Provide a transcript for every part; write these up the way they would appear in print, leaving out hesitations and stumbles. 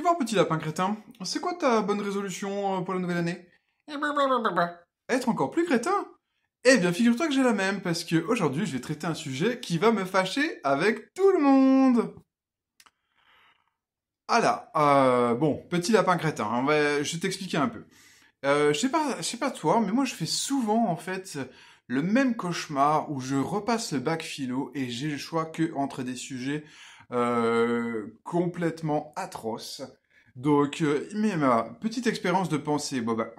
Tu vois, petit lapin crétin, c'est quoi ta bonne résolution pour la nouvelle année? Être encore plus crétin? Eh bien, figure-toi que j'ai la même, parce que aujourd'hui, je vais traiter un sujet qui va me fâcher avec tout le monde. Ah là, bon, petit lapin crétin, je vais t'expliquer un peu. Je sais pas toi, mais moi je fais souvent en fait le même cauchemar où je repasse le bac philo et j'ai le choix que entre des sujets complètement atroces. Donc, mais ma petite expérience de pensée, bon bah,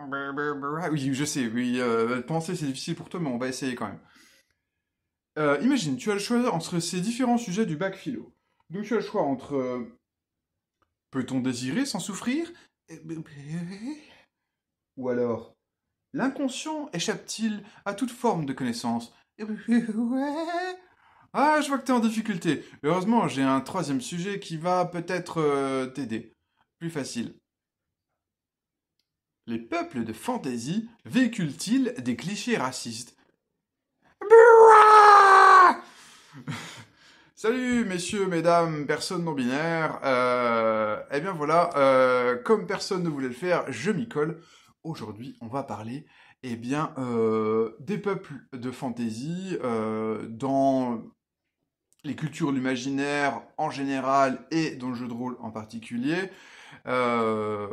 oui, je sais, oui, penser c'est difficile pour toi, mais on va essayer quand même. Imagine, tu as le choix entre ces différents sujets du bac philo. Donc tu as le choix entre peut-on désirer sans souffrir? Ou alors l'inconscient échappe-t-il à toute forme de connaissance? Ouais. Ah, je vois que t'es en difficulté. Heureusement, j'ai un troisième sujet qui va peut-être t'aider. Plus facile. Les peuples de fantasy véhiculent-ils des clichés racistes? Bouah. Salut messieurs, mesdames, personnes non binaires. Eh bien voilà, comme personne ne voulait le faire, je m'y colle. Aujourd'hui, on va parler, eh bien, des peuples de fantasy dans les cultures de l'imaginaire en général et dans le jeu de rôle en particulier. Euh,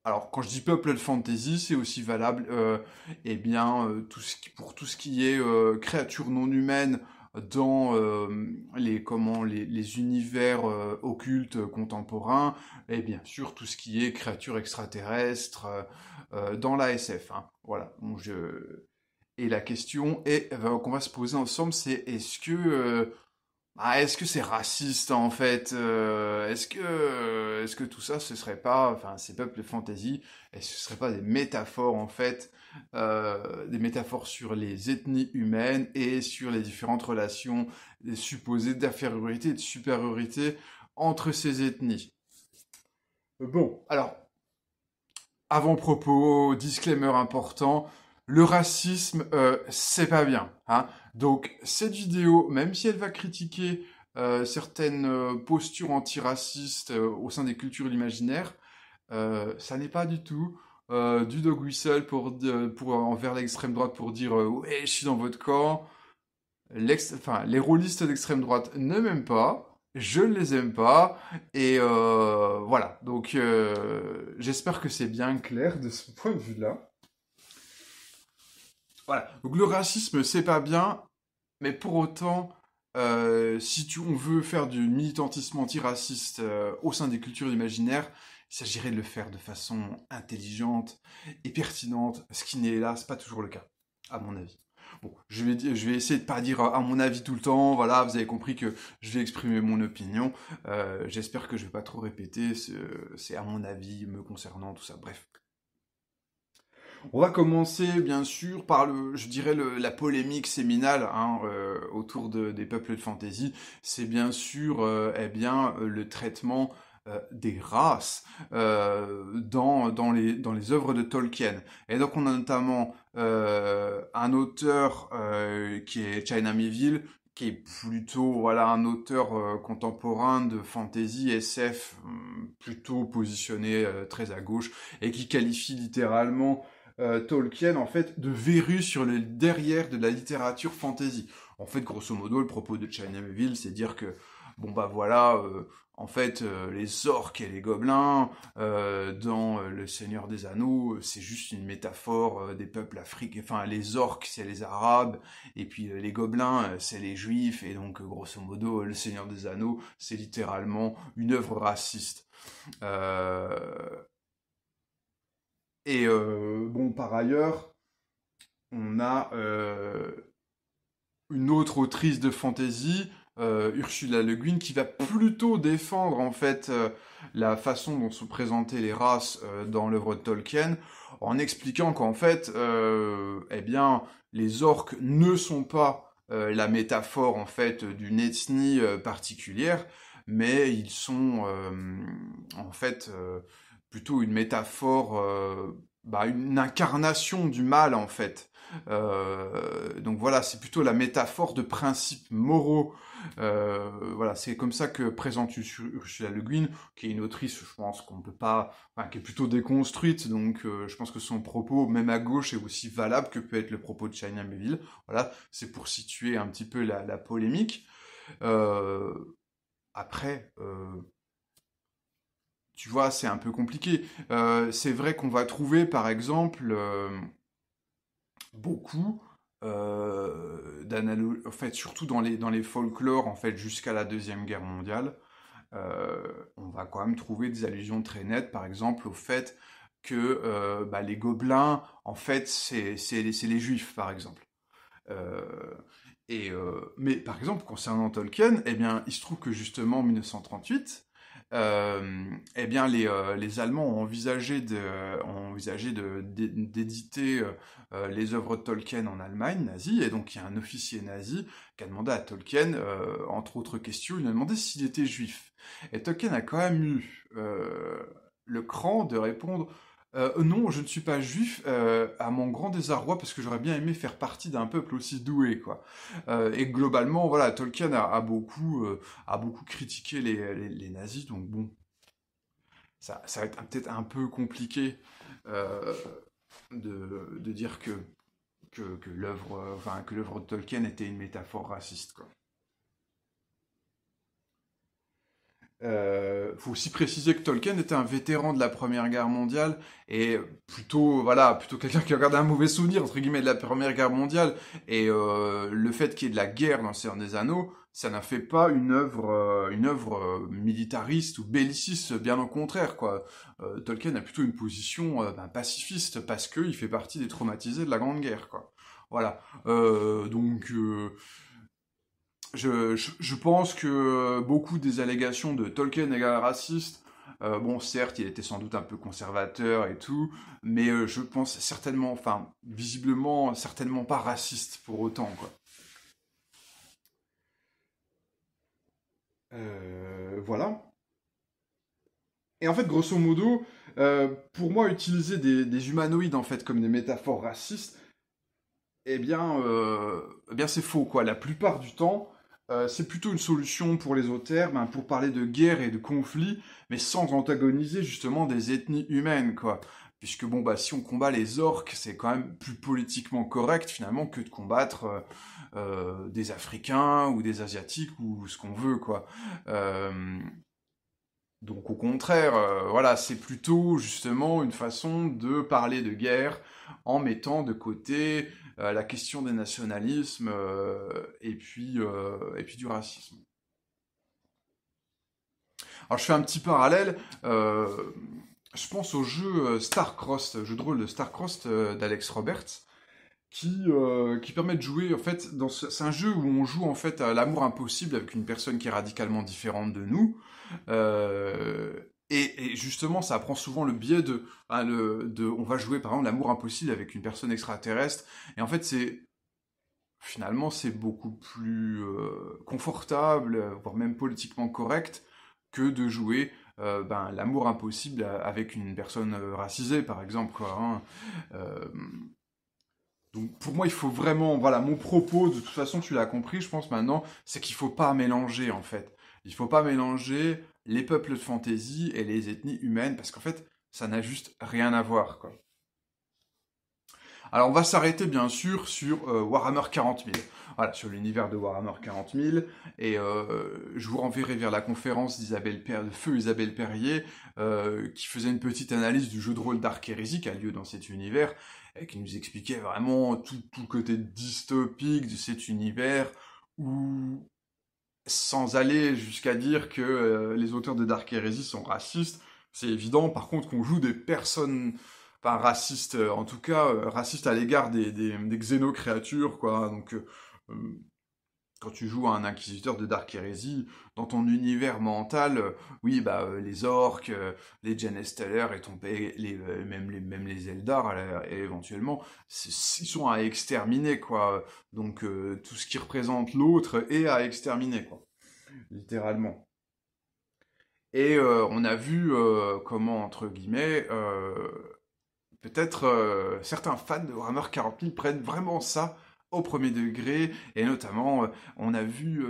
alors, quand je dis peuple de fantasy, c'est aussi valable, eh bien, pour tout ce qui est créatures non humaines dans les univers occultes contemporains, et bien sûr tout ce qui est créatures extraterrestres dans la SF. Hein. Voilà. Et la question qu'on va se poser ensemble, c'est est-ce que c'est raciste en fait? Est-ce que tout ça, ce serait pas, enfin, ces peuples de fantasy, est-ce que ce serait pas des métaphores en fait, des métaphores sur les ethnies humaines et sur les différentes relations supposées d'infériorité et de supériorité entre ces ethnies? Bon, alors, avant-propos, disclaimer important, le racisme, c'est pas bien. Hein. Donc cette vidéo, même si elle va critiquer certaines postures antiracistes au sein des cultures imaginaires, ça n'est pas du tout du dog whistle pour envers l'extrême droite pour dire ouais, je suis dans votre camp. Enfin, les rôlistes d'extrême droite ne m'aiment pas, je ne les aime pas, et voilà. Donc, j'espère que c'est bien clair de ce point de vue-là. Voilà. Donc, le racisme, c'est pas bien, mais pour autant, si on veut faire du militantisme antiraciste au sein des cultures imaginaires, il s'agirait de le faire de façon intelligente et pertinente, ce qui n'est hélas pas toujours le cas, à mon avis. Bon, je vais essayer de pas dire à mon avis tout le temps. Voilà, vous avez compris que je vais exprimer mon opinion. J'espère que je vais pas trop répéter. C'est à mon avis me concernant tout ça. Bref, on va commencer bien sûr par je dirais la polémique séminale hein, autour des peuples de fantasy. C'est bien sûr, le traitement des races dans les œuvres de Tolkien. Et donc on a notamment un auteur qui est China Miéville, qui est plutôt voilà un auteur contemporain de fantasy SF plutôt positionné très à gauche et qui qualifie littéralement Tolkien en fait de verrue sur le derrière de la littérature fantasy. En fait, grosso modo, le propos de China Miéville, c'est dire que bon bah voilà, en fait, les orques et les gobelins dans Le Seigneur des Anneaux, c'est juste une métaphore des peuples africains. Enfin, les orques, c'est les Arabes, et puis les gobelins, c'est les Juifs, et donc grosso modo, Le Seigneur des Anneaux, c'est littéralement une œuvre raciste. Euh, et bon, par ailleurs, on a une autre autrice de fantasy, Ursula Le Guin, qui va plutôt défendre en fait la façon dont sont présentées les races dans l'œuvre de Tolkien, en expliquant qu'en fait, les orques ne sont pas la métaphore en fait d'une ethnie particulière, mais ils sont en fait plutôt une métaphore une incarnation du mal en fait. Donc voilà, c'est plutôt la métaphore de principes moraux. Voilà, c'est comme ça que présente Ursula Le Guin, qui est une autrice, je pense qu'on peut pas, enfin, qui est plutôt déconstruite. Donc je pense que son propos, même à gauche, est aussi valable que peut être le propos de China Miéville. Voilà, c'est pour situer un petit peu la polémique. Euh, Après, tu vois, c'est un peu compliqué. C'est vrai qu'on va trouver, par exemple, beaucoup d'analogies, en fait, surtout dans les folklores, en fait, jusqu'à la Deuxième Guerre mondiale, on va quand même trouver des allusions très nettes, par exemple, au fait que les gobelins, en fait, c'est les juifs, par exemple. Euh, mais par exemple, concernant Tolkien, eh bien, il se trouve que justement en 1938, eh bien, les Allemands ont envisagé d'éditer les œuvres de Tolkien en Allemagne nazie, et donc il y a un officier nazi qui a demandé à Tolkien, entre autres questions, il a demandé s'il était juif. Et Tolkien a quand même eu le cran de répondre non, je ne suis pas juif, à mon grand désarroi, parce que j'aurais bien aimé faire partie d'un peuple aussi doué, quoi. Et globalement, voilà, Tolkien a beaucoup critiqué les nazis, donc bon, ça va être peut-être un peu compliqué euh, de dire que que l'œuvre de Tolkien était une métaphore raciste, quoi. Faut aussi préciser que Tolkien était un vétéran de la Première Guerre mondiale et plutôt quelqu'un qui a gardé un mauvais souvenir entre guillemets de la Première Guerre mondiale. Et le fait qu'il y ait de la guerre dans le Seigneur des Anneaux, ça n'a fait pas une œuvre militariste ou belliciste, bien au contraire, quoi. Tolkien a plutôt une position pacifiste parce qu'il fait partie des traumatisés de la Grande Guerre, quoi. Voilà. Je pense que beaucoup des allégations de Tolkien égale raciste, bon, certes, il était sans doute un peu conservateur et tout, mais je pense certainement, enfin, visiblement, certainement pas raciste pour autant, quoi. Voilà. Et en fait, grosso modo, pour moi, utiliser des humanoïdes, en fait, comme des métaphores racistes, eh bien c'est faux, quoi. La plupart du temps, c'est plutôt une solution pour les auteurs, pour parler de guerre et de conflits, mais sans antagoniser justement des ethnies humaines, quoi. Puisque bon, bah, si on combat les orques, c'est quand même plus politiquement correct finalement que de combattre des Africains ou des Asiatiques ou ce qu'on veut, quoi. Euh, donc au contraire, voilà, c'est plutôt justement une façon de parler de guerre en mettant de côté la question des nationalismes et puis du racisme. Alors je fais un petit parallèle. Je pense au jeu Starcrossed, jeu de rôle de Starcrossed d'Alex Roberts, qui permet de jouer en fait c'est un jeu où on joue en fait à l'amour impossible avec une personne qui est radicalement différente de nous. Et justement, ça prend souvent le biais on va jouer par exemple l'amour impossible avec une personne extraterrestre. Et en fait, finalement, c'est beaucoup plus confortable, voire même politiquement correct, que de jouer l'amour impossible avec une personne racisée, par exemple, quoi, hein. Euh, donc pour moi, il faut vraiment, voilà, mon propos, de toute façon, tu l'as compris, je pense maintenant, c'est qu'il faut pas mélanger, en fait. Il faut pas mélanger les peuples de fantasy et les ethnies humaines, parce qu'en fait, ça n'a juste rien à voir, quoi. Alors on va s'arrêter bien sûr sur Warhammer 40 000. Voilà, sur l'univers de Warhammer 40 000. Et je vous renverrai vers la conférence de Feu Isabelle Perrier, qui faisait une petite analyse du jeu de rôle Dark Heresy qui a lieu dans cet univers, et qui nous expliquait vraiment tout le côté dystopique de cet univers, où, sans aller jusqu'à dire que les auteurs de Dark Heresy sont racistes, c'est évident. Par contre, qu'on joue des personnes, enfin racistes, en tout cas racistes à l'égard des xénocréatures, quoi. Donc, quand tu joues à un inquisiteur de Dark Heresy, dans ton univers mental, oui, les orques, les Genesteller et même les Eldar, éventuellement, ils sont à exterminer, quoi. Donc, tout ce qui représente l'autre est à exterminer, quoi. Littéralement. Et on a vu comment, entre guillemets, peut-être certains fans de Warhammer 40 000 prennent vraiment ça au premier degré, et notamment, on a vu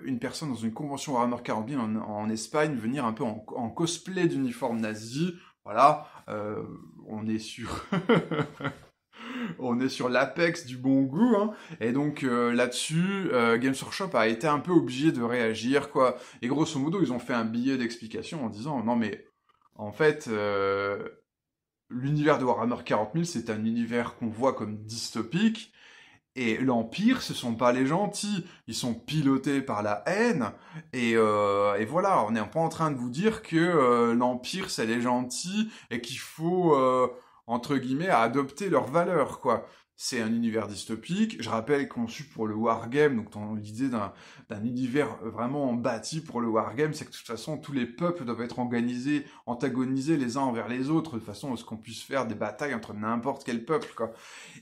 une personne dans une convention Warhammer 40 000 en Espagne venir un peu en cosplay d'uniforme nazi. Voilà, on est sur... on est sur l'apex du bon goût, hein. Et donc là-dessus, Games Workshop a été un peu obligé de réagir, quoi. Et grosso modo, ils ont fait un billet d'explication en disant « Non mais, en fait, l'univers de Warhammer 40 000, c'est un univers qu'on voit comme dystopique, et l'Empire, ce sont pas les gentils, ils sont pilotés par la haine, et voilà, on n'est pas en train de vous dire que l'Empire, c'est les gentils, et qu'il faut, entre guillemets, adopter leurs valeurs, quoi. C'est un univers dystopique, je rappelle, conçu pour le wargame, donc dans l'idée d'un univers vraiment bâti pour le wargame, c'est que de toute façon, tous les peuples doivent être organisés, antagonisés les uns envers les autres, de façon à ce qu'on puisse faire des batailles entre n'importe quel peuple, quoi.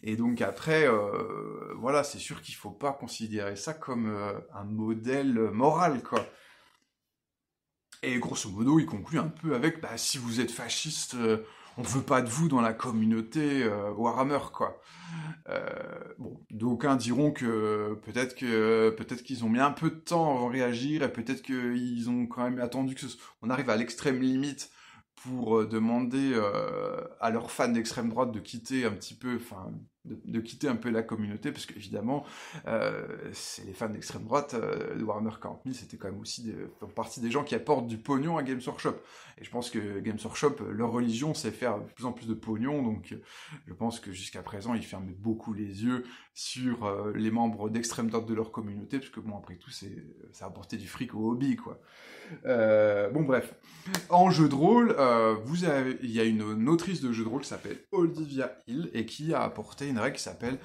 Et donc après, voilà, c'est sûr qu'il faut pas considérer ça comme un modèle moral, quoi. Et grosso modo, il conclut un peu avec, bah, si vous êtes fasciste, on veut pas de vous dans la communauté Warhammer, quoi. Bon, d'aucuns diront que peut-être qu'ils ont mis un peu de temps avant de réagir, et peut-être qu'ils ont quand même attendu on arrive à l'extrême limite pour demander à leurs fans d'extrême droite de quitter un petit peu, enfin, de quitter un peu la communauté, parce qu'évidemment, c'est les fans d'extrême droite de Warhammer 40 000, c'était quand même aussi font partie des gens qui apportent du pognon à Games Workshop. Et je pense que Games Workshop, leur religion, c'est faire de plus en plus de pognon, donc je pense que jusqu'à présent, ils ferment beaucoup les yeux sur les membres d'extrême droite de leur communauté, parce que bon, après tout, ça a apporté du fric au hobby, quoi. Bon, bref. En jeu de rôle, il y a une autrice de jeu de rôle qui s'appelle Olivia Hill et qui a apporté une règle qui s'appelle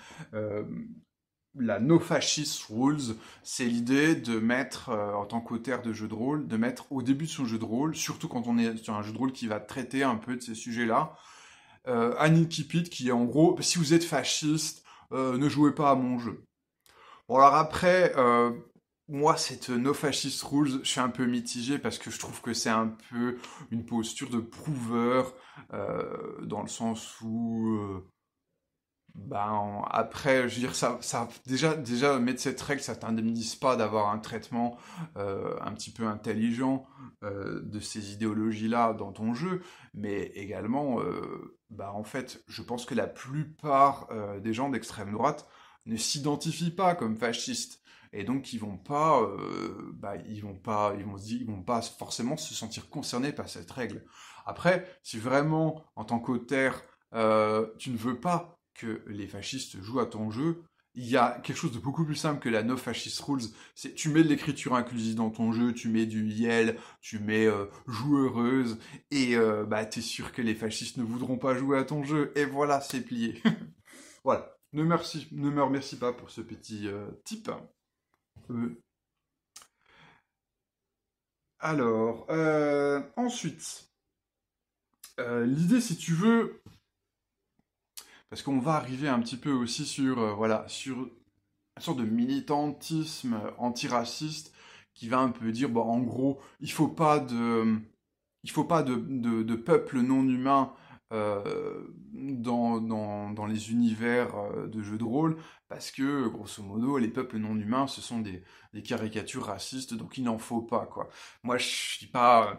la No Fascist Rules. C'est l'idée de mettre, en tant qu'auteur de jeu de rôle, de mettre au début de son jeu de rôle, surtout quand on est sur un jeu de rôle qui va traiter un peu de ces sujets-là, un incipit qui est en gros, si vous êtes fasciste, ne jouez pas à mon jeu. Bon, alors après, moi, cette No Fascist Rules, je suis un peu mitigé parce que je trouve que c'est un peu une posture de prouveur, dans le sens où, ben, après, je veux dire, déjà, mettre cette règle, ça t'indemnise pas d'avoir un traitement un petit peu intelligent de ces idéologies-là dans ton jeu, mais également, bah, en fait, je pense que la plupart des gens d'extrême droite ne s'identifient pas comme fascistes. Et donc ils vont pas, bah, ils vont pas forcément se sentir concernés par cette règle. Après, si vraiment en tant qu'auteur, tu ne veux pas que les fascistes jouent à ton jeu, il y a quelque chose de beaucoup plus simple que la No Fascist Rules. C'est tu mets de l'écriture inclusive dans ton jeu, tu mets du YEL, tu mets joue heureuse, et bah t'es sûr que les fascistes ne voudront pas jouer à ton jeu. Et voilà, c'est plié. Voilà. Ne me remercie pas pour ce petit tip. Euh, Alors, ensuite, l'idée, si tu veux, parce qu'on va arriver un petit peu aussi sur, voilà, sur une sorte de militantisme antiraciste qui va un peu dire, bon, en gros, il faut pas de peuple non humain dans les univers de jeux de rôle, parce que, grosso modo, les peuples non humains, ce sont des caricatures racistes, donc il n'en faut pas, quoi. Moi, je suis pas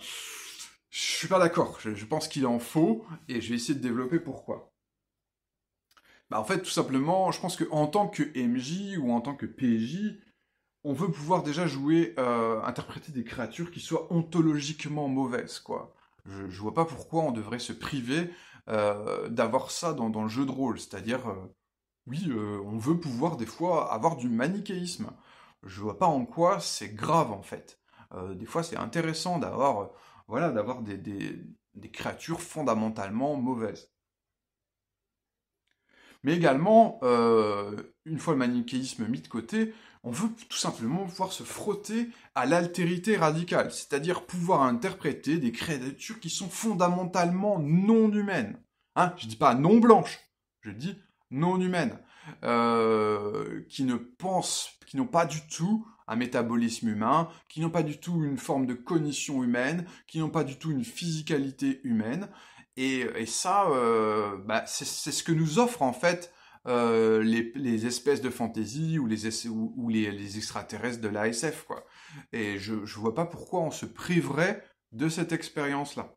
d'accord. Je pense qu'il en faut, et je vais essayer de développer pourquoi. Bah, en fait, tout simplement, je pense qu'en tant que MJ ou en tant que PJ, on veut pouvoir déjà jouer, interpréter des créatures qui soient ontologiquement mauvaises, quoi. Je vois pas pourquoi on devrait se priver d'avoir ça dans le jeu de rôle. C'est-à-dire, oui, on veut pouvoir des fois avoir du manichéisme. Je vois pas en quoi c'est grave en fait. Des fois, c'est intéressant d'avoir, voilà, d'avoir des créatures fondamentalement mauvaises. Mais également, une fois le manichéisme mis de côté, on veut tout simplement pouvoir se frotter à l'altérité radicale, c'est-à-dire pouvoir interpréter des créatures qui sont fondamentalement non humaines. Hein, je dis pas non blanches, je dis non humaines, qui n'ont pas du tout un métabolisme humain, qui n'ont pas du tout une forme de cognition humaine, qui n'ont pas du tout une physicalité humaine, Et ça, c'est ce que nous offrent en fait les espèces de fantasy ou les extraterrestres de l'ASF, quoi. Et je vois pas pourquoi on se priverait de cette expérience-là.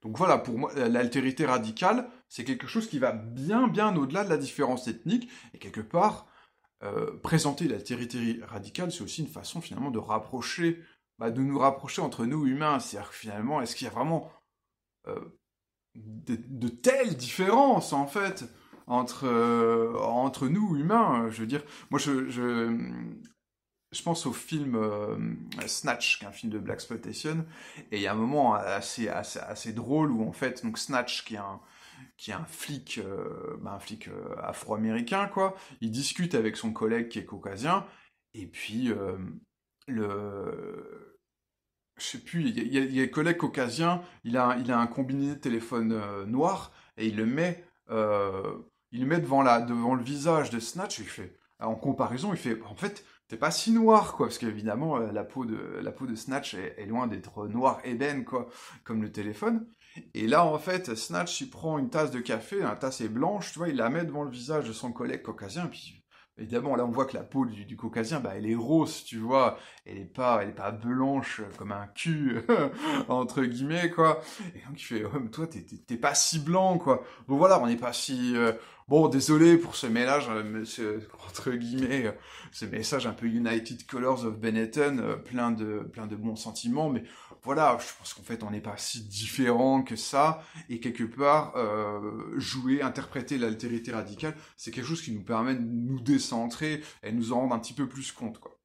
Donc voilà, pour moi, l'altérité radicale, c'est quelque chose qui va bien, bien au-delà de la différence ethnique, et quelque part, présenter l'altérité radicale, c'est aussi une façon finalement de rapprocher, de nous rapprocher entre nous humains. C'est-à-dire que finalement, est-ce qu'il y a vraiment euh, de telles différences en fait entre nous humains? Je veux dire, moi je pense au film Snatch, qui est un film de Blaxploitation, et il y a un moment assez drôle où en fait donc Snatch, qui est un flic afro-américain, quoi. Il discute avec son collègue qui est caucasien, et puis le... Je sais plus, il y a un collègue caucasien, il a un combiné de téléphone noir, et il le met devant le visage de Snatch, et il fait, en comparaison, il fait, en fait, t'es pas si noir, quoi, parce qu'évidemment, la peau de Snatch est loin d'être noire ébène, quoi, comme le téléphone. Et là, en fait, Snatch, il prend une tasse de café, la tasse est blanche, tu vois, il la met devant le visage de son collègue caucasien, puis évidemment, là, on voit que la peau du caucasien, elle est rose, tu vois, elle est pas blanche comme un cul, entre guillemets, quoi. Et donc, il fait, ouais, mais toi, t'es pas si blanc, quoi. Bon, voilà, on n'est pas si... Bon, désolé pour ce mélange, entre guillemets, ce message un peu United Colors of Benetton, plein de bons sentiments, mais voilà, je pense qu'en fait, on n'est pas si différents que ça, et quelque part, interpréter l'altérité radicale, c'est quelque chose qui nous permet de nous décentrer et de nous en rendre un petit peu plus compte, quoi.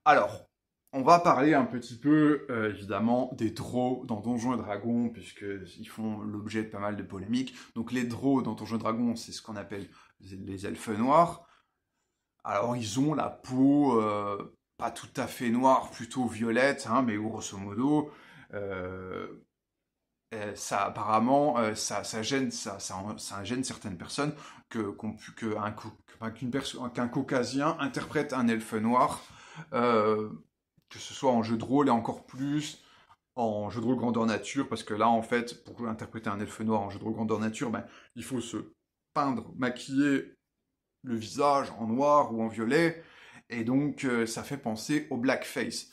Alors, on va parler un petit peu, évidemment, des draws dans Donjons et Dragons, puisqu'ils font l'objet de pas mal de polémiques. Donc les draws dans Donjons et Dragons, c'est ce qu'on appelle les elfes noirs. Alors ils ont la peau pas tout à fait noire, plutôt violette, hein, mais grosso modo, euh, ça apparemment, ça gêne certaines personnes qu'un caucasien interprète un elfe noir, euh, que ce soit en jeu de rôle et encore plus en jeu de rôle grandeur nature, parce que là, en fait, pour interpréter un elfe noir en jeu de rôle grandeur nature, il faut se peindre, maquiller le visage en noir ou en violet, et donc ça fait penser au blackface.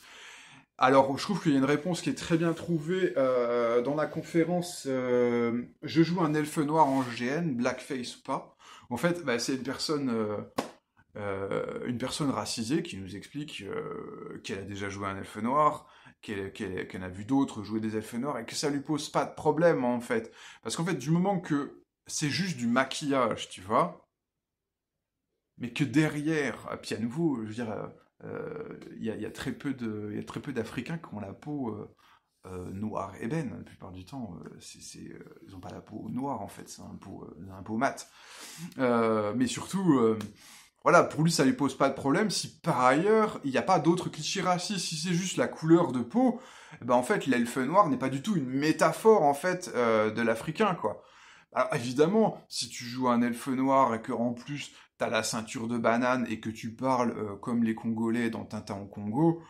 Alors, je trouve qu'il y a une réponse qui est très bien trouvée dans la conférence Je joue un elfe noir en GN, blackface ou pas. En fait, c'est une personne racisée qui nous explique qu'elle a déjà joué un elfe noir, qu'elle a vu d'autres jouer des elfes noirs et que ça lui pose pas de problème en fait. Parce qu'en fait, du moment que c'est juste du maquillage, tu vois, mais que derrière, puis à nouveau, je veux dire, il y a il y a très peu d'Africains qui ont la peau noire ébène. La plupart du temps, ils n'ont pas la peau noire en fait, c'est un peau mat. Mais surtout, voilà, pour lui, ça lui pose pas de problème si par ailleurs, il n'y a pas d'autres clichés racistes. Si c'est juste la couleur de peau, en fait, l'elfe noir n'est pas du tout une métaphore, en fait, de l'Africain, quoi. Alors, évidemment, si tu joues un elfe noir et que en plus, t'as la ceinture de banane et que tu parles comme les Congolais dans Tintin au Congo,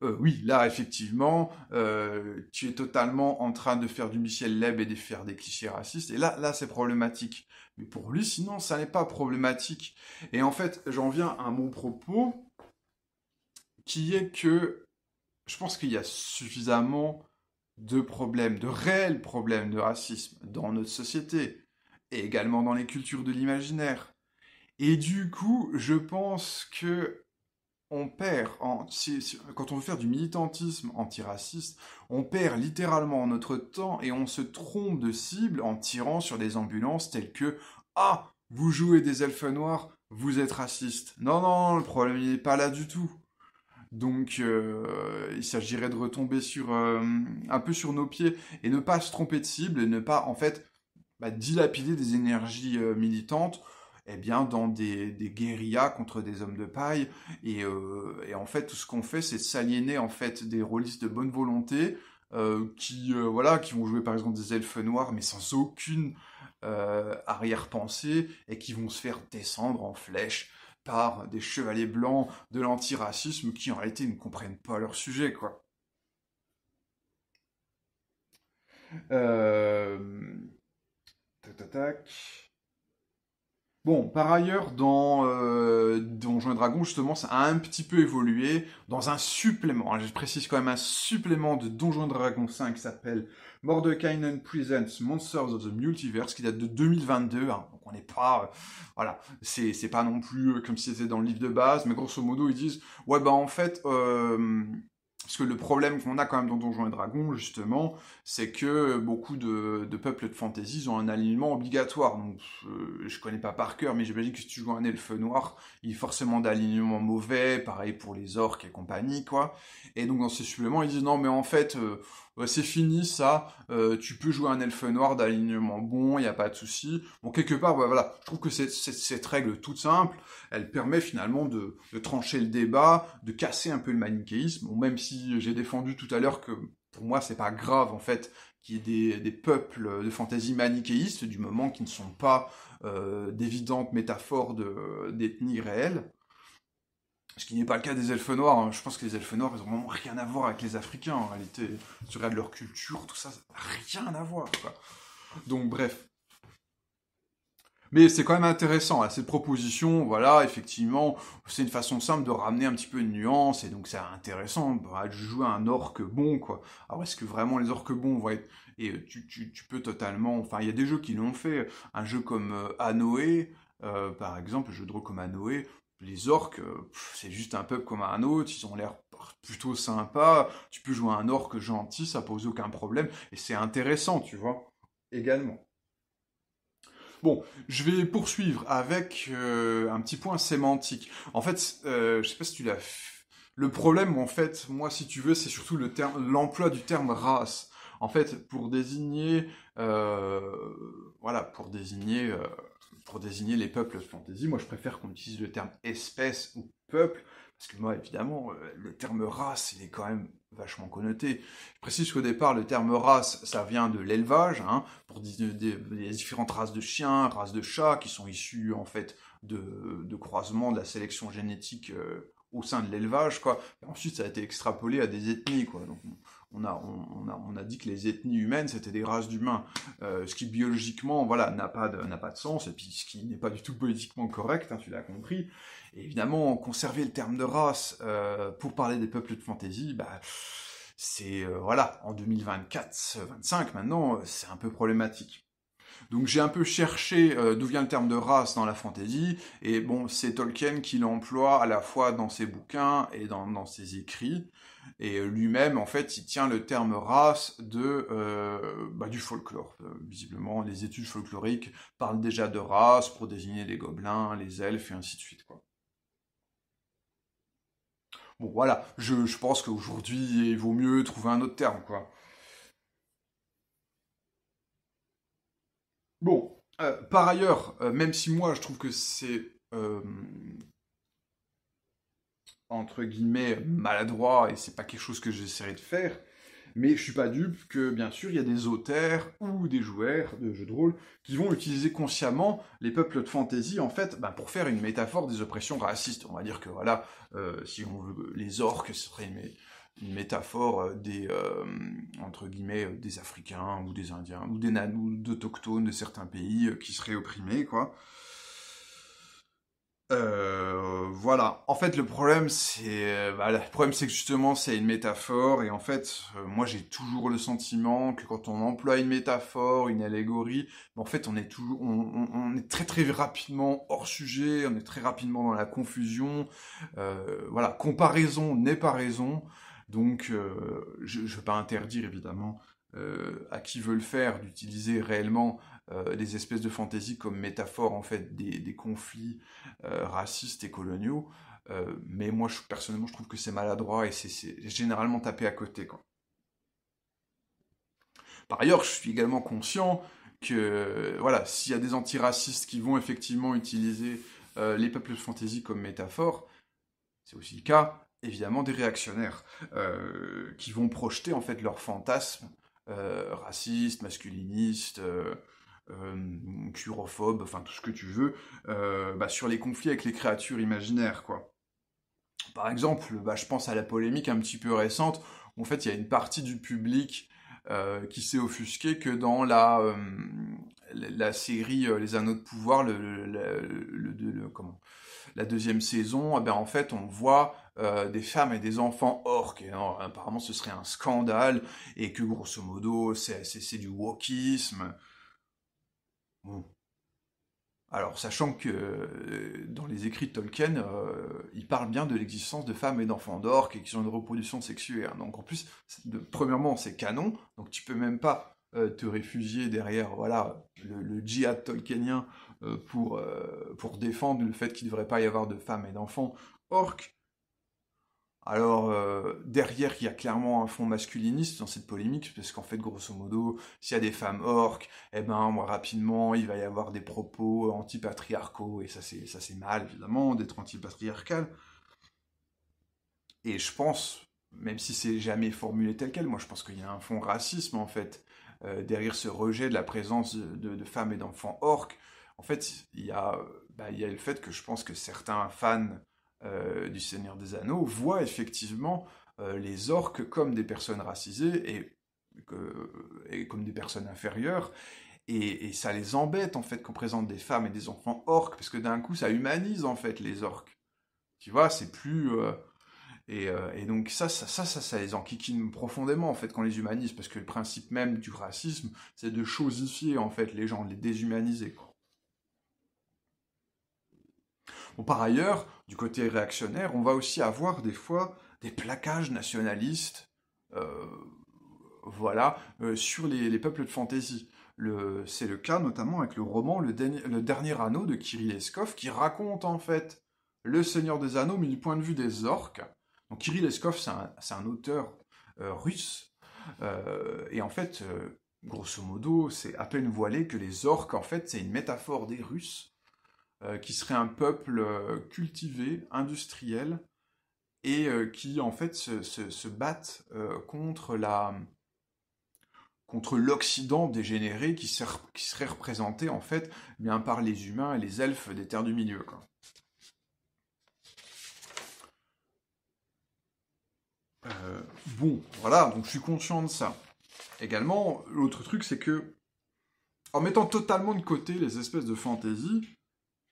oui, là, effectivement, tu es totalement en train de faire du Michel Leb et de faire des clichés racistes. Et là, c'est problématique. Mais pour lui, sinon, ça n'est pas problématique. Et en fait, j'en viens à mon propos, qui est que je pense qu'il y a suffisamment de problèmes, de réels problèmes de racisme dans notre société, et également dans les cultures de l'imaginaire. Et du coup, je pense que on perd, quand on veut faire du militantisme antiraciste, on perd littéralement notre temps et on se trompe de cible en tirant sur des ambulances telles que Ah, vous jouez des elfes noirs, vous êtes raciste. Non, non, le problème n'est pas là du tout. Donc, il s'agirait de retomber un peu sur nos pieds et ne pas se tromper de cible et ne pas, en fait, dilapider des énergies militantes dans des guérillas contre des hommes de paille. Et en fait, tout ce qu'on fait, c'est s'aliéner en fait des rôlistes de bonne volonté qui vont jouer par exemple des elfes noirs, mais sans aucune arrière-pensée, et qui vont se faire descendre en flèche par des chevaliers blancs de l'antiracisme qui en réalité ne comprennent pas leur sujet, quoi. Euh... Tac, tac, tac. Bon, par ailleurs, dans Donjons et Dragons, justement, ça a un petit peu évolué dans un supplément, hein, je précise quand même un supplément de Donjons et Dragons 5 qui s'appelle Mordekainen Presents Monsters of the Multiverse, qui date de 2022, hein, donc on n'est pas... voilà, c'est pas non plus comme si c'était dans le livre de base, mais grosso modo, ils disent, ouais, bah en fait... parce que le problème qu'on a quand même dans Donjons et Dragons, justement, c'est que beaucoup de peuples de fantasy ils ont un alignement obligatoire. Donc, je connais pas par cœur, mais j'imagine que si tu joues un elfe noir, il est forcément d'alignement mauvais, pareil pour les orques et compagnie, quoi. Et donc, dans ces suppléments, ils disent non, mais en fait, c'est fini ça, tu peux jouer un elfe noir d'alignement bon, il n'y a pas de souci. Bon, quelque part, bah, voilà, je trouve que cette règle toute simple, elle permet finalement de trancher le débat, de casser un peu le manichéisme, bon, même si j'ai défendu tout à l'heure que pour moi c'est pas grave en fait qu'il y ait des peuples de fantaisie manichéistes du moment qu'ils ne sont pas d'évidentes métaphores d'ethnie réelle. Ce qui n'est pas le cas des elfes noirs, hein. Je pense que les elfes noirs, ils ont vraiment rien à voir avec les Africains, en réalité. Tu regardes leur culture, tout ça, ça n'a rien à voir, quoi. Donc, bref. Mais c'est quand même intéressant, hein, cette proposition, voilà, effectivement, c'est une façon simple de ramener un petit peu de nuance, et donc c'est intéressant, bah, de jouer un orque bon, quoi. Alors est-ce que vraiment les orques bons vont être... Et tu peux totalement... Enfin, il y a des jeux qui l'ont fait, un jeu comme Anoé, par exemple, un jeu de rôle comme Anoé, les orques, c'est juste un peuple comme un autre, ils ont l'air plutôt sympas, tu peux jouer un orque gentil, ça pose aucun problème, et c'est intéressant, tu vois, également. Bon, je vais poursuivre avec un petit point sémantique. En fait, je sais pas si tu l'as... Le problème, en fait, moi, si tu veux, c'est surtout l'emploi du terme race. En fait, pour désigner, voilà, pour désigner les peuples de fantasy, moi, je préfère qu'on utilise le terme espèce ou peuple, parce que moi, évidemment, le terme race, il est quand même vachement connoté. Je précise qu'au départ, le terme race, ça vient de l'élevage, hein, pour des différentes races de chiens, races de chats, qui sont issues, en fait, de croisements, de la sélection génétique au sein de l'élevage, quoi. Et ensuite, ça a été extrapolé à des ethnies, quoi. Donc, on a dit que les ethnies humaines, c'était des races d'humains. Ce qui, biologiquement, voilà, n'a pas de sens, et puis ce qui n'est pas du tout politiquement correct, hein, tu l'as compris. Et évidemment, conserver le terme de race pour parler des peuples de fantasy, bah, c'est, voilà, en 2024-25 maintenant, c'est un peu problématique. Donc j'ai un peu cherché d'où vient le terme de race dans la fantasy, et bon, c'est Tolkien qui l'emploie à la fois dans ses bouquins et dans ses écrits, et lui-même, en fait, il tient le terme race du folklore. Visiblement, les études folkloriques parlent déjà de race pour désigner les gobelins, les elfes, et ainsi de suite, quoi. Bon, voilà, je pense qu'aujourd'hui, il vaut mieux trouver un autre terme, quoi. Bon, par ailleurs, même si moi je trouve que c'est entre guillemets maladroit et c'est pas quelque chose que j'essaierai de faire, mais je suis pas dupe que bien sûr il y a des auteurs ou des joueurs de jeux de rôle qui vont utiliser consciemment les peuples de fantasy en fait pour faire une métaphore des oppressions racistes. On va dire que voilà, si on veut, les orques ce serait une métaphore entre guillemets des Africains ou des Indiens ou des ou d'autochtones de certains pays qui seraient opprimés quoi. Voilà. En fait, le problème, c'est que justement, c'est une métaphore, et en fait, moi, j'ai toujours le sentiment que quand on emploie une métaphore, une allégorie, en fait, on est toujours, on est très très rapidement hors sujet, on est très rapidement dans la confusion. Voilà, comparaison n'est pas raison, donc je ne veux pas interdire évidemment à qui veut le faire d'utiliser réellement les espèces de fantaisie comme métaphore en fait des conflits racistes et coloniaux. Mais moi, personnellement, je trouve que c'est maladroit et c'est généralement tapé à côté, quoi. Par ailleurs, je suis également conscient que, voilà, s'il y a des antiracistes qui vont effectivement utiliser les peuples de fantasy comme métaphore, c'est aussi le cas, évidemment, des réactionnaires qui vont projeter en fait leurs fantasmes racistes, masculinistes, curophobes, enfin tout ce que tu veux, sur les conflits avec les créatures imaginaires, quoi. Par exemple, je pense à la polémique un petit peu récente, où en fait il y a une partie du public qui s'est offusqué que dans la série Les Anneaux de Pouvoir, comment, la deuxième saison, eh ben, en fait, on voit des femmes et des enfants orques. Et, apparemment, ce serait un scandale, et que grosso modo, c'est du wokisme. Bon. Alors, sachant que dans les écrits de Tolkien, il parle bien de l'existence de femmes et d'enfants d'orques et qui ont une reproduction sexuelle. Donc en plus, premièrement, c'est canon, donc tu peux même pas te réfugier derrière voilà, le djihad tolkienien pour défendre le fait qu'il ne devrait pas y avoir de femmes et d'enfants orques. Alors, derrière, il y a clairement un fond masculiniste dans cette polémique, parce qu'en fait, grosso modo, s'il y a des femmes orques, eh ben, moi, rapidement, il va y avoir des propos anti-patriarcaux, et ça c'est mal, évidemment, d'être anti-patriarcal. Et je pense, même si c'est jamais formulé tel quel, moi, je pense qu'il y a un fond racisme, en fait, derrière ce rejet de la présence de femmes et d'enfants orques. En fait, il y a le fait que je pense que certains fans du Seigneur des Anneaux voient effectivement les orques comme des personnes racisées et comme des personnes inférieures, et ça les embête en fait qu'on présente des femmes et des enfants orques, parce que d'un coup ça humanise en fait les orques. Tu vois, c'est plus... et donc ça les enquiquine profondément en fait qu'on les humanise, parce que le principe même du racisme, c'est de chosifier en fait les gens, de les déshumaniser, quoi. Bon, par ailleurs, du côté réactionnaire, on va aussi avoir des fois des plaquages nationalistes, euh, voilà, sur les peuples de fantasy. C'est le cas notamment avec le roman Le Dernier Anneau de Kirill Eskov, qui raconte en fait le Seigneur des Anneaux, mais du point de vue des orques. Donc Kirill Eskov, c'est un auteur russe, et en fait, grosso modo, c'est à peine voilé que les orques, en fait, c'est une métaphore des Russes, qui serait un peuple cultivé, industriel, et qui en fait se battent contre l'Occident dégénéré qui serait représenté en fait bien par les humains et les elfes des terres du milieu, quoi. Bon, voilà, donc je suis conscient de ça. Également, l'autre truc, c'est que, en mettant totalement de côté les espèces de fantaisie,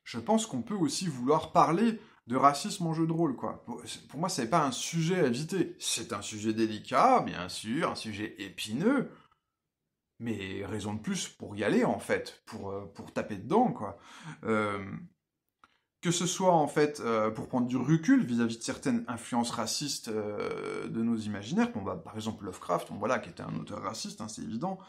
je pense qu'on peut aussi vouloir parler de racisme en jeu de rôle, quoi. Pour moi, c'est pas un sujet à éviter. C'est un sujet délicat, bien sûr, un sujet épineux, mais raison de plus pour y aller, en fait, pour taper dedans, quoi. Euh, que ce soit, en fait, pour prendre du recul vis-à-vis de certaines influences racistes de nos imaginaires, bon, bah, par exemple Lovecraft, bon, voilà, qui était un auteur raciste, hein, c'est évident,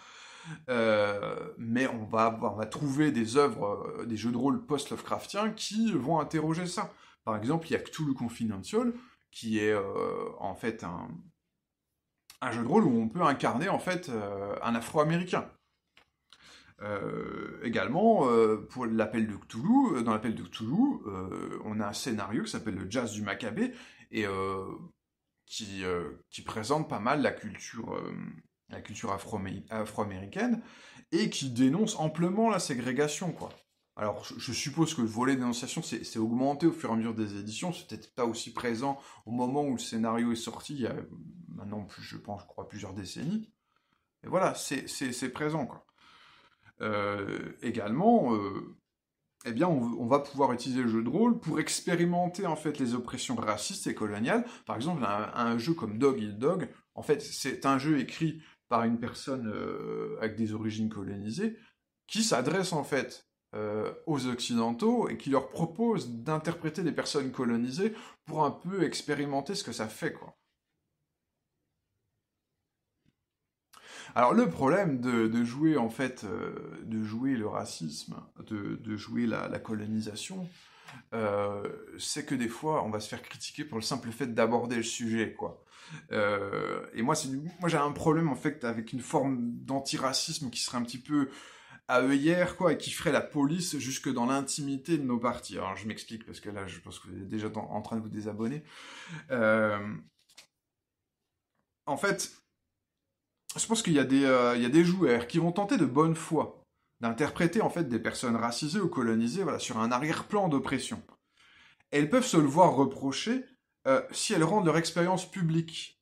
mais on va trouver des œuvres, des jeux de rôle post-Lovecraftiens qui vont interroger ça. Par exemple, il y a Cthulhu Confidential, qui est en fait un jeu de rôle où on peut incarner en fait un Afro-Américain. Également, pour l'appel de Cthulhu, dans l'appel de Cthulhu, on a un scénario qui s'appelle le Jazz du Maccabée, et qui présente pas mal la culture afro-américaine, et qui dénonce amplement la ségrégation, quoi. Alors, je suppose que le volet dénonciation c'est augmenté au fur et à mesure des éditions, c'est peut-être pas aussi présent au moment où le scénario est sorti, il y a maintenant, je crois, plusieurs décennies. Mais voilà, c'est présent, quoi. Également, eh bien, on va pouvoir utiliser le jeu de rôle pour expérimenter en fait les oppressions racistes et coloniales. Par exemple, un jeu comme Dog Eat Dog, en fait, c'est un jeu écrit par une personne avec des origines colonisées qui s'adresse en fait aux Occidentaux et qui leur propose d'interpréter les personnes colonisées pour un peu expérimenter ce que ça fait, quoi. Alors le problème de jouer en fait, de jouer le racisme, de jouer la colonisation, c'est que des fois on va se faire critiquer pour le simple fait d'aborder le sujet, quoi. Et moi j'ai un problème en fait avec une forme d'antiracisme qui serait un petit peu à œillère, quoi, et qui ferait la police jusque dans l'intimité de nos partis. Alors je m'explique parce que là je pense que vous êtes déjà en train de vous désabonner. Euh, En fait, je pense qu'il y a des joueurs qui vont tenter de bonne foi d'interpréter en fait des personnes racisées ou colonisées, voilà, sur un arrière-plan d'oppression. Elles peuvent se le voir reprocher si elles rendent leur expérience publique.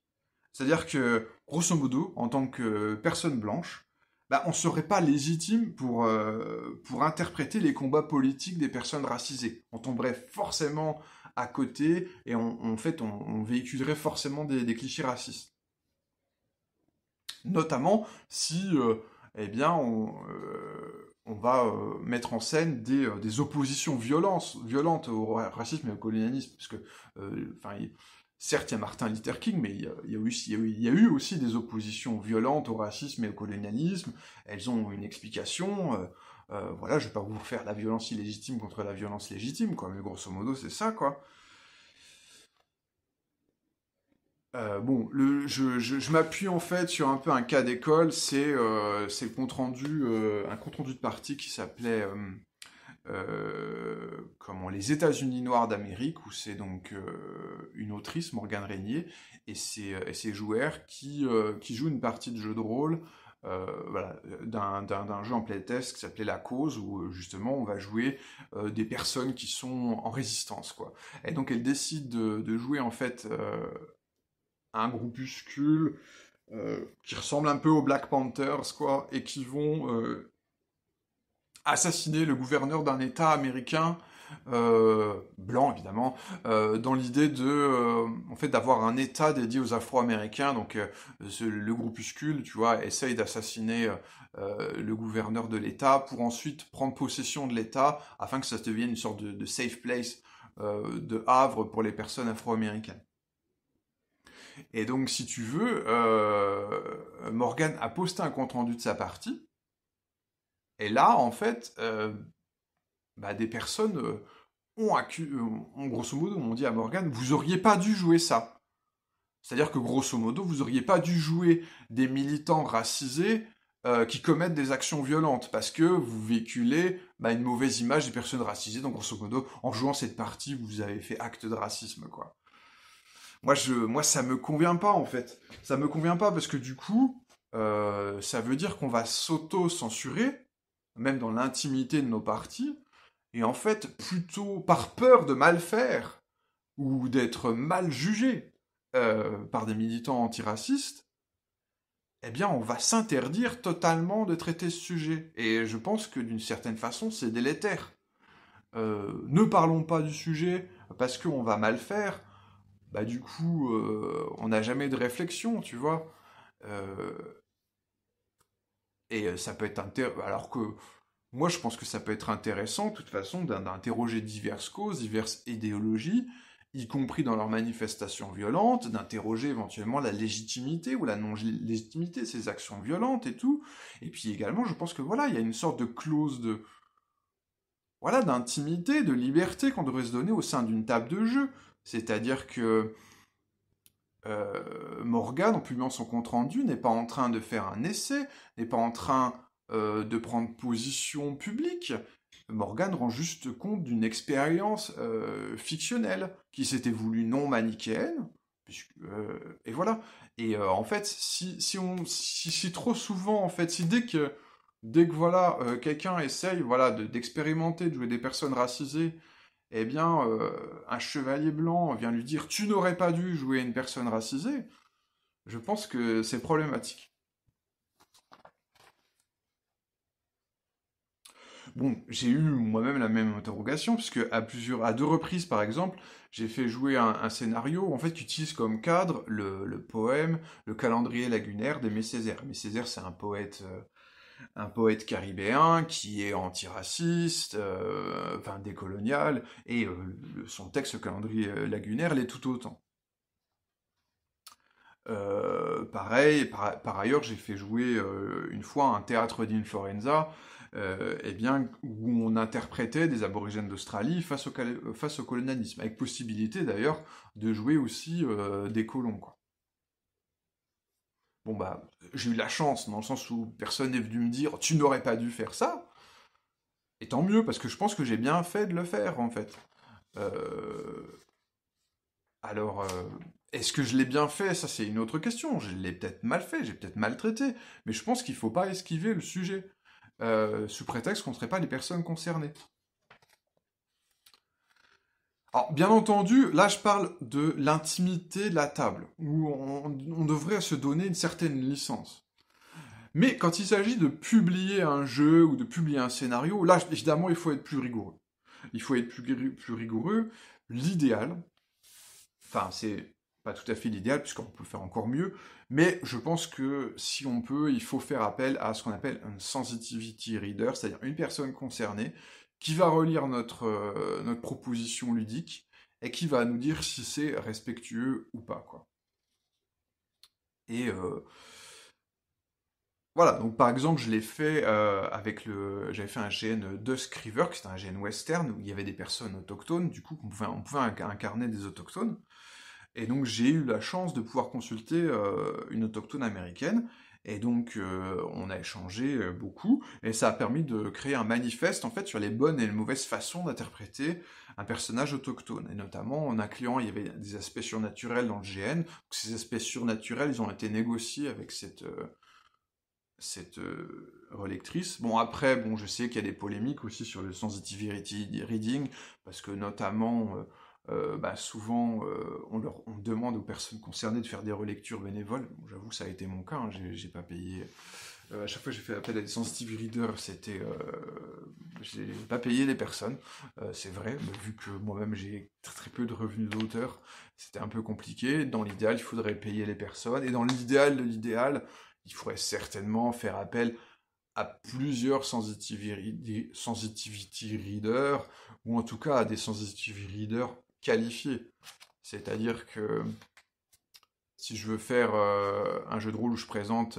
C'est-à-dire que, grosso modo, en tant que personne blanche, bah, on ne serait pas légitime pour interpréter les combats politiques des personnes racisées. On tomberait forcément à côté et en fait, on véhiculerait forcément des clichés racistes. Notamment si, eh bien, on va mettre en scène des oppositions violentes au racisme et au colonialisme, parce que, enfin, certes, il y a Martin Luther King, mais il y a eu aussi des oppositions violentes au racisme et au colonialisme. Elles ont une explication. Voilà, je vais pas vous faire la violence illégitime contre la violence légitime, quoi, mais grosso modo, c'est ça, quoi. Bon, je m'appuie en fait sur un peu un cas d'école, c'est le compte rendu, un compte rendu de partie qui s'appelait comment les États-Unis noirs d'Amérique, où c'est donc une autrice, Morgane Régnier, et ses joueurs qui jouent une partie de jeu de rôle, voilà, d'un jeu en playtest qui s'appelait La Cause, où justement on va jouer des personnes qui sont en résistance, quoi. Et donc elle décide de jouer en fait un groupuscule qui ressemble un peu aux Black Panthers, quoi, et qui vont assassiner le gouverneur d'un État américain, blanc évidemment, dans l'idée en fait, d'avoir un État dédié aux Afro-Américains. Donc, le groupuscule, tu vois, essaye d'assassiner le gouverneur de l'État pour ensuite prendre possession de l'État afin que ça devienne une sorte de safe place, de havre pour les personnes afro-américaines. Et donc, si tu veux, Morgan a posté un compte-rendu de sa partie, et là, en fait, bah, des personnes ont grosso modo, ont dit à Morgan, vous auriez pas dû jouer ça. C'est-à-dire que grosso modo, vous auriez pas dû jouer des militants racisés qui commettent des actions violentes, parce que vous véhiculez bah, une mauvaise image des personnes racisées, donc grosso modo, en jouant cette partie, vous avez fait acte de racisme, quoi. Moi, ça me convient pas, en fait. Ça me convient pas, parce que du coup, ça veut dire qu'on va s'auto-censurer, même dans l'intimité de nos partis, et en fait, plutôt par peur de mal faire, ou d'être mal jugé par des militants antiracistes, eh bien, on va s'interdire totalement de traiter ce sujet. Et je pense que d'une certaine façon, c'est délétère. Ne parlons pas du sujet parce qu'on va mal faire. Bah du coup, on n'a jamais de réflexion, tu vois. Euh, et ça peut être alors que moi, je pense que ça peut être intéressant, de toute façon, d'interroger diverses causes, diverses idéologies, y compris dans leurs manifestations violentes, d'interroger éventuellement la légitimité ou la non-légitimité de ces actions violentes et tout. Et puis également, je pense que voilà, il y a une sorte de clause de, voilà, d'intimité, de liberté qu'on devrait se donner au sein d'une table de jeu. C'est-à-dire que Morgan, en publiant son compte-rendu, n'est pas en train de faire un essai, n'est pas en train de prendre position publique. Morgan rend juste compte d'une expérience fictionnelle qui s'était voulue non manichéenne, et voilà. Et en fait, si trop souvent, en fait, si dès que voilà, quelqu'un essaye voilà, d'expérimenter, de jouer des personnes racisées, eh bien, un chevalier blanc vient lui dire «Tu n'aurais pas dû jouer une personne racisée», je pense que c'est problématique. Bon, j'ai eu moi-même la même interrogation, puisque à deux reprises, par exemple, j'ai fait jouer un scénario, en fait, qui utilise comme cadre le poème Le calendrier lagunaire d'Aimé Césaire. Aimé Césaire, c'est un poète caribéen qui est antiraciste, enfin décolonial, et son texte, le calendrier lagunaire, l'est tout autant. Pareil, par ailleurs, j'ai fait jouer une fois un théâtre d'Influenza, eh bien, où on interprétait des aborigènes d'Australie face au colonialisme, avec possibilité d'ailleurs de jouer aussi des colons, quoi. Bon bah, j'ai eu la chance, dans le sens où personne n'est venu me dire «Tu n'aurais pas dû faire ça», et tant mieux, parce que je pense que j'ai bien fait de le faire, en fait. Euh, alors, est-ce que je l'ai bien fait? Ça, c'est une autre question. Je l'ai peut-être mal fait, j'ai peut-être maltraité, mais je pense qu'il faut pas esquiver le sujet, sous prétexte qu'on ne serait pas les personnes concernées. Alors, bien entendu, là je parle de l'intimité de la table, où on devrait se donner une certaine licence. Mais quand il s'agit de publier un jeu ou de publier un scénario, là évidemment il faut être plus rigoureux. Il faut être plus rigoureux. L'idéal, enfin c'est pas tout à fait l'idéal puisqu'on peut faire encore mieux, mais je pense que si on peut, il faut faire appel à ce qu'on appelle un sensitivity reader, c'est-à-dire une personne concernée qui va relire notre proposition ludique et qui va nous dire si c'est respectueux ou pas, quoi. Et voilà, donc par exemple, je l'ai fait j'avais fait un GN Dusk River, qui c'était un GN western, où il y avait des personnes autochtones, du coup, on pouvait incarner des autochtones. Et donc j'ai eu la chance de pouvoir consulter une autochtone américaine, et donc on a échangé beaucoup, et ça a permis de créer un manifeste en fait sur les bonnes et les mauvaises façons d'interpréter un personnage autochtone. Et notamment en incluant, il y avait des aspects surnaturels dans le GN, ces aspects surnaturels, ils ont été négociés avec cette relectrice. Bon, après, bon, je sais qu'il y a des polémiques aussi sur le sensitivity reading, parce que notamment, bah, souvent, on demande aux personnes concernées de faire des relectures bénévoles. Bon, j'avoue que ça a été mon cas, hein, j'ai pas payé. À chaque fois que j'ai fait appel à des sensitivity readers, j'ai pas payé les personnes, c'est vrai, mais vu que moi-même j'ai très peu de revenus d'auteur, c'était un peu compliqué. Dans l'idéal, il faudrait payer les personnes, et dans l'idéal de l'idéal, il faudrait certainement faire appel à plusieurs sensitivity readers, ou en tout cas à des sensitivity readers qualifiés. C'est-à-dire que si je veux faire un jeu de rôle où je présente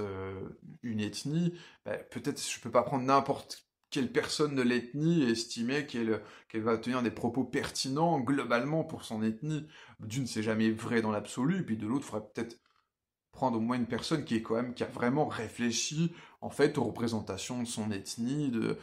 une ethnie, bah, peut-être je peux pas prendre n'importe quelle personne de l'ethnie et estimer qu'elle va tenir des propos pertinents globalement pour son ethnie. D'une, c'est jamais vrai dans l'absolu, puis de l'autre, il faudrait peut-être prendre au moins une personne qui est quand même, qui a vraiment réfléchi en fait aux représentations de son ethnie, de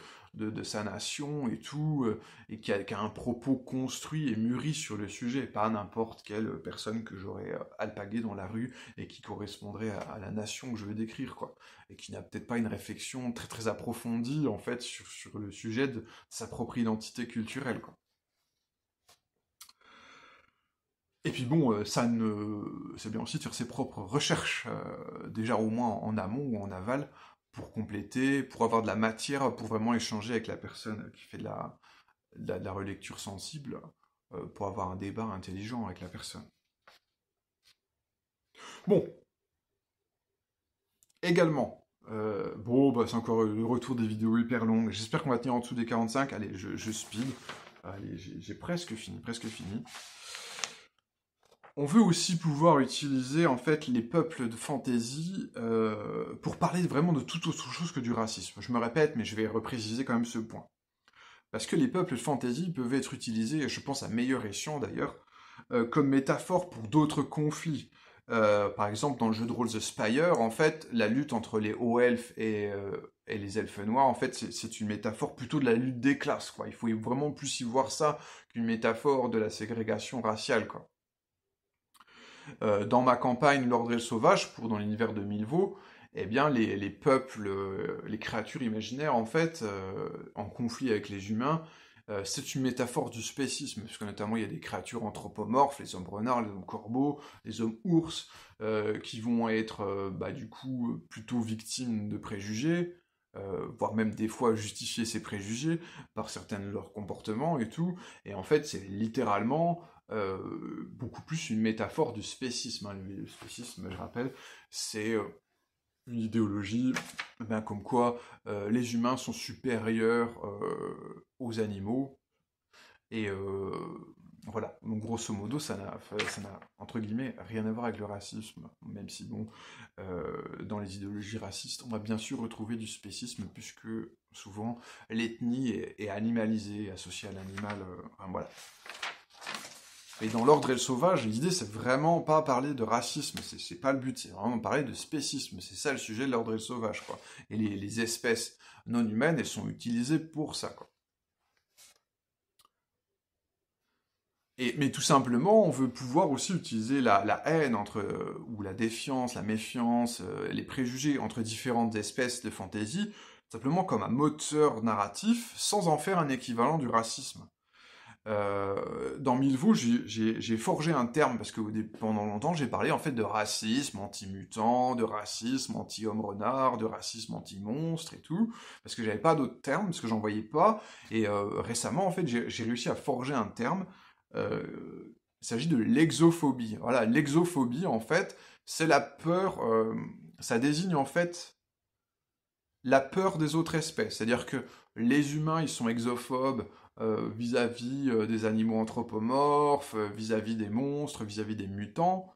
sa nation et tout, et qui a un propos construit et mûri sur le sujet, pas n'importe quelle personne que j'aurais alpaguée dans la rue et qui correspondrait à la nation que je veux décrire, quoi. Et qui n'a peut-être pas une réflexion très très approfondie en fait sur le sujet de sa propre identité culturelle, quoi. Et puis bon, c'est bien aussi de faire ses propres recherches, déjà au moins en amont ou en aval, pour compléter, pour avoir de la matière, pour vraiment échanger avec la personne qui fait de la relecture sensible, pour avoir un débat intelligent avec la personne. Bon, également, bon, bah, c'est encore le retour des vidéos hyper longues. J'espère qu'on va tenir en dessous des 45. Allez, je speed. Allez, j'ai presque fini, presque fini. On veut aussi pouvoir utiliser en fait les peuples de fantasy pour parler vraiment de toute autre chose que du racisme. Je me répète, mais je vais repréciser quand même ce point. Parce que les peuples de fantasy peuvent être utilisés, et je pense à meilleur escient d'ailleurs, comme métaphore pour d'autres conflits. Par exemple, dans le jeu de rôle The Spire, en fait, la lutte entre les hauts elfes et les elfes noirs, en fait, c'est une métaphore plutôt de la lutte des classes, quoi. Il faut vraiment plus y voir ça qu'une métaphore de la ségrégation raciale, quoi. Dans ma campagne L'Ordre et le Sauvage, dans l'univers de Milvaux, eh bien, les peuples, les créatures imaginaires, en fait, en conflit avec les humains, c'est une métaphore du spécisme, puisque notamment il y a des créatures anthropomorphes, les hommes renards, les hommes corbeaux, les hommes ours, qui vont être, bah, du coup, plutôt victimes de préjugés, voire même des fois justifier ces préjugés par certains de leurs comportements et tout. Et en fait, c'est littéralement beaucoup plus une métaphore du spécisme, hein. Le spécisme, je rappelle, c'est une idéologie ben, comme quoi les humains sont supérieurs aux animaux. Et voilà, donc grosso modo, ça n'a, entre guillemets, rien à voir avec le racisme, même si, bon, dans les idéologies racistes, on va bien sûr retrouver du spécisme, puisque souvent l'ethnie est animalisée, associée à l'animal, enfin, voilà. Et dans l'ordre et le sauvage, l'idée c'est vraiment pas parler de racisme, c'est pas le but, c'est vraiment parler de spécisme, c'est ça le sujet de l'ordre et le sauvage, quoi. Et les espèces non humaines, elles sont utilisées pour ça, quoi. Mais tout simplement, on veut pouvoir aussi utiliser la haine ou la défiance, la méfiance, les préjugés entre différentes espèces de fantasy, simplement comme un moteur narratif, sans en faire un équivalent du racisme. Dans Millevaux, j'ai forgé un terme, parce que pendant longtemps, j'ai parlé en fait de racisme anti-mutant, de racisme anti-homme renard, de racisme anti-monstre et tout, parce que j'avais pas d'autres termes, parce que j'en voyais pas, et récemment, en fait, j'ai réussi à forger un terme. Il s'agit de l'exophobie. Voilà, l'exophobie, en fait, c'est la peur, ça désigne en fait la peur des autres espèces. C'est-à-dire que les humains, ils sont exophobes vis-à-vis des animaux anthropomorphes, vis-à-vis des monstres, vis-à-vis des mutants.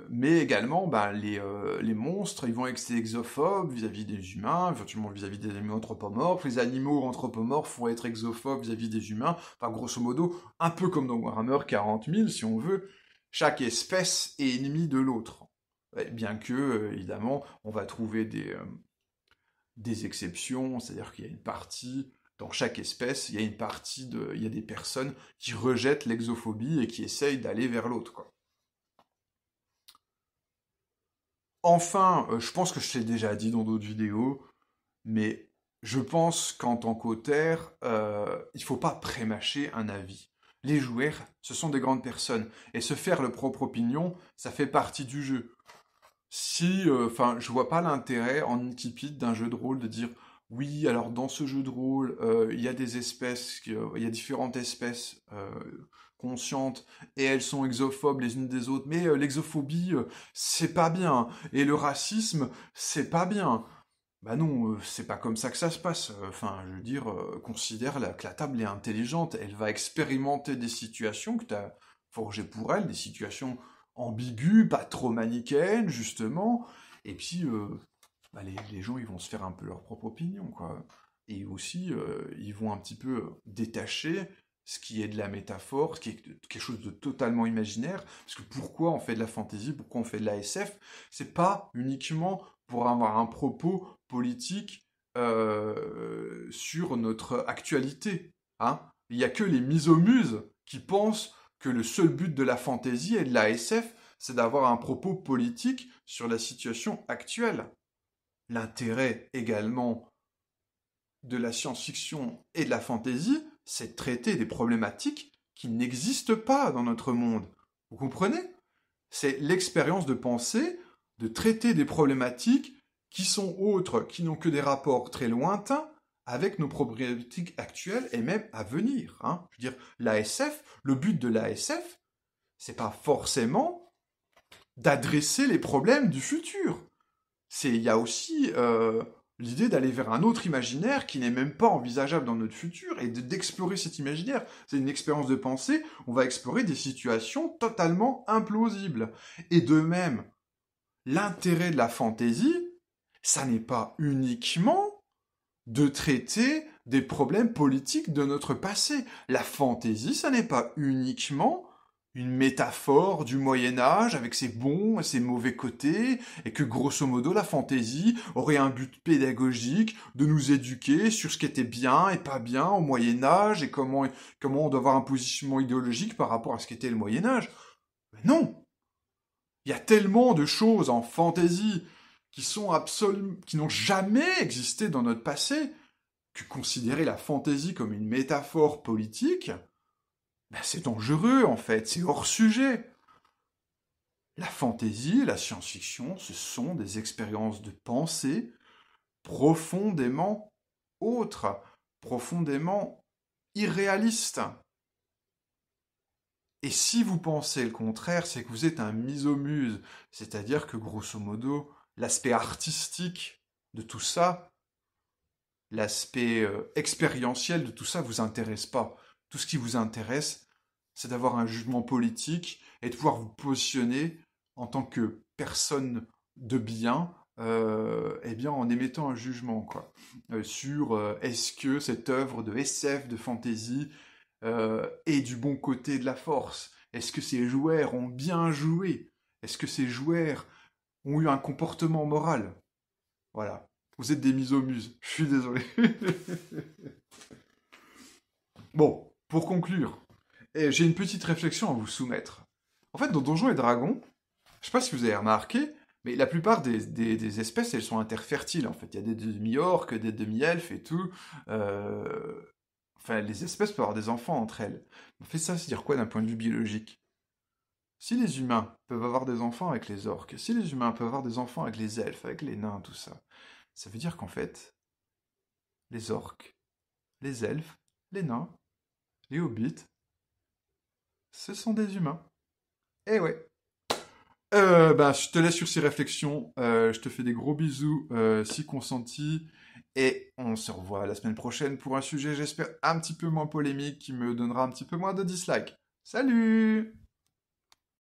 Mais également, ben, les monstres, ils vont être exophobes vis-à-vis des humains, éventuellement vis-à-vis des animaux anthropomorphes. Les animaux anthropomorphes vont être exophobes vis-à-vis des humains. Enfin, grosso modo, un peu comme dans Warhammer 40 000, si on veut, chaque espèce est ennemie de l'autre. Bien que, évidemment, on va trouver des exceptions, c'est-à-dire qu'il y a une partie, dans chaque espèce, il y a une partie il y a des personnes qui rejettent l'exophobie et qui essayent d'aller vers l'autre, quoi. Enfin, je pense que je t'ai déjà dit dans d'autres vidéos, mais je pense qu'en tant qu'auteur, il faut pas prémâcher un avis. Les joueurs, ce sont des grandes personnes, et se faire le propre opinion, ça fait partie du jeu. Si, enfin, je vois pas l'intérêt en incipit d'un jeu de rôle de dire oui, alors dans ce jeu de rôle, il y a des espèces, il y a différentes espèces conscientes et elles sont exophobes les unes des autres, mais l'exophobie, c'est pas bien et le racisme, c'est pas bien. Bah non, c'est pas comme ça que ça se passe. Enfin, je veux dire, considère que la table est intelligente. Elle va expérimenter des situations que tu as forgées pour elle, des situations ambiguës, pas trop manichéennes, justement. Et puis, bah, les gens, ils vont se faire un peu leur propre opinion, quoi. Et aussi, ils vont un petit peu détacher ce qui est de la métaphore, ce qui est quelque chose de totalement imaginaire. Parce que pourquoi on fait de la fantasy, pourquoi on fait de la SF? C'est pas uniquement pour avoir un propos politique sur notre actualité. Hein. Il n'y a que les misomuses qui pensent que le seul but de la fantaisie et de la SF, c'est d'avoir un propos politique sur la situation actuelle. L'intérêt également de la science-fiction et de la fantasy, c'est de traiter des problématiques qui n'existent pas dans notre monde. Vous comprenez? C'est l'expérience de penser, de traiter des problématiques qui sont autres, qui n'ont que des rapports très lointains avec nos problématiques actuelles et même à venir. Hein. Je veux dire, l'ASF, le but de l'ASF, c'est pas forcément d'adresser les problèmes du futur. Il y a aussi l'idée d'aller vers un autre imaginaire qui n'est même pas envisageable dans notre futur et d'explorer cet imaginaire. C'est une expérience de pensée, on va explorer des situations totalement implausibles. Et de même, l'intérêt de la fantaisie, ça n'est pas uniquement de traiter des problèmes politiques de notre passé. La fantaisie, ça n'est pas uniquement une métaphore du Moyen-Âge avec ses bons et ses mauvais côtés, et que grosso modo la fantaisie aurait un but pédagogique de nous éduquer sur ce qui était bien et pas bien au Moyen-Âge et comment on doit avoir un positionnement idéologique par rapport à ce qu'était le Moyen-Âge. Mais non! Il y a tellement de choses en fantaisie qui sont qui n'ont jamais existé dans notre passé, que considérer la fantaisie comme une métaphore politique, ben c'est dangereux en fait, c'est hors sujet. La fantaisie et la science-fiction, ce sont des expériences de pensée profondément autres, profondément irréalistes. Et si vous pensez le contraire, c'est que vous êtes un misomuse, c'est-à-dire que grosso modo, l'aspect artistique de tout ça, l'aspect expérientiel de tout ça vous intéresse pas. Tout ce qui vous intéresse, c'est d'avoir un jugement politique et de pouvoir vous positionner en tant que personne de bien, eh bien en émettant un jugement quoi, sur est-ce que cette œuvre de SF, de fantasy, est du bon côté de la force. Est-ce que ces joueurs ont bien joué? Est-ce que ces joueurs ont eu un comportement moral? Voilà. Vous êtes des misomuses. Je suis désolé. Bon, pour conclure, j'ai une petite réflexion à vous soumettre. En fait, dans Donjons et Dragons, je sais pas si vous avez remarqué, mais la plupart des espèces, elles sont interfertiles, en fait. Il y a des demi-orques, des demi-elfes et tout. Enfin, les espèces peuvent avoir des enfants entre elles. En fait, ça veut dire quoi d'un point de vue biologique? Si les humains peuvent avoir des enfants avec les orques, si les humains peuvent avoir des enfants avec les elfes, avec les nains, tout ça, ça veut dire qu'en fait, les orques, les elfes, les nains, les hobbits, ce sont des humains. Eh ouais. Bah, je te laisse sur ces réflexions. Je te fais des gros bisous, si consenti. Et on se revoit la semaine prochaine pour un sujet, j'espère, un petit peu moins polémique, qui me donnera un petit peu moins de dislikes. Salut!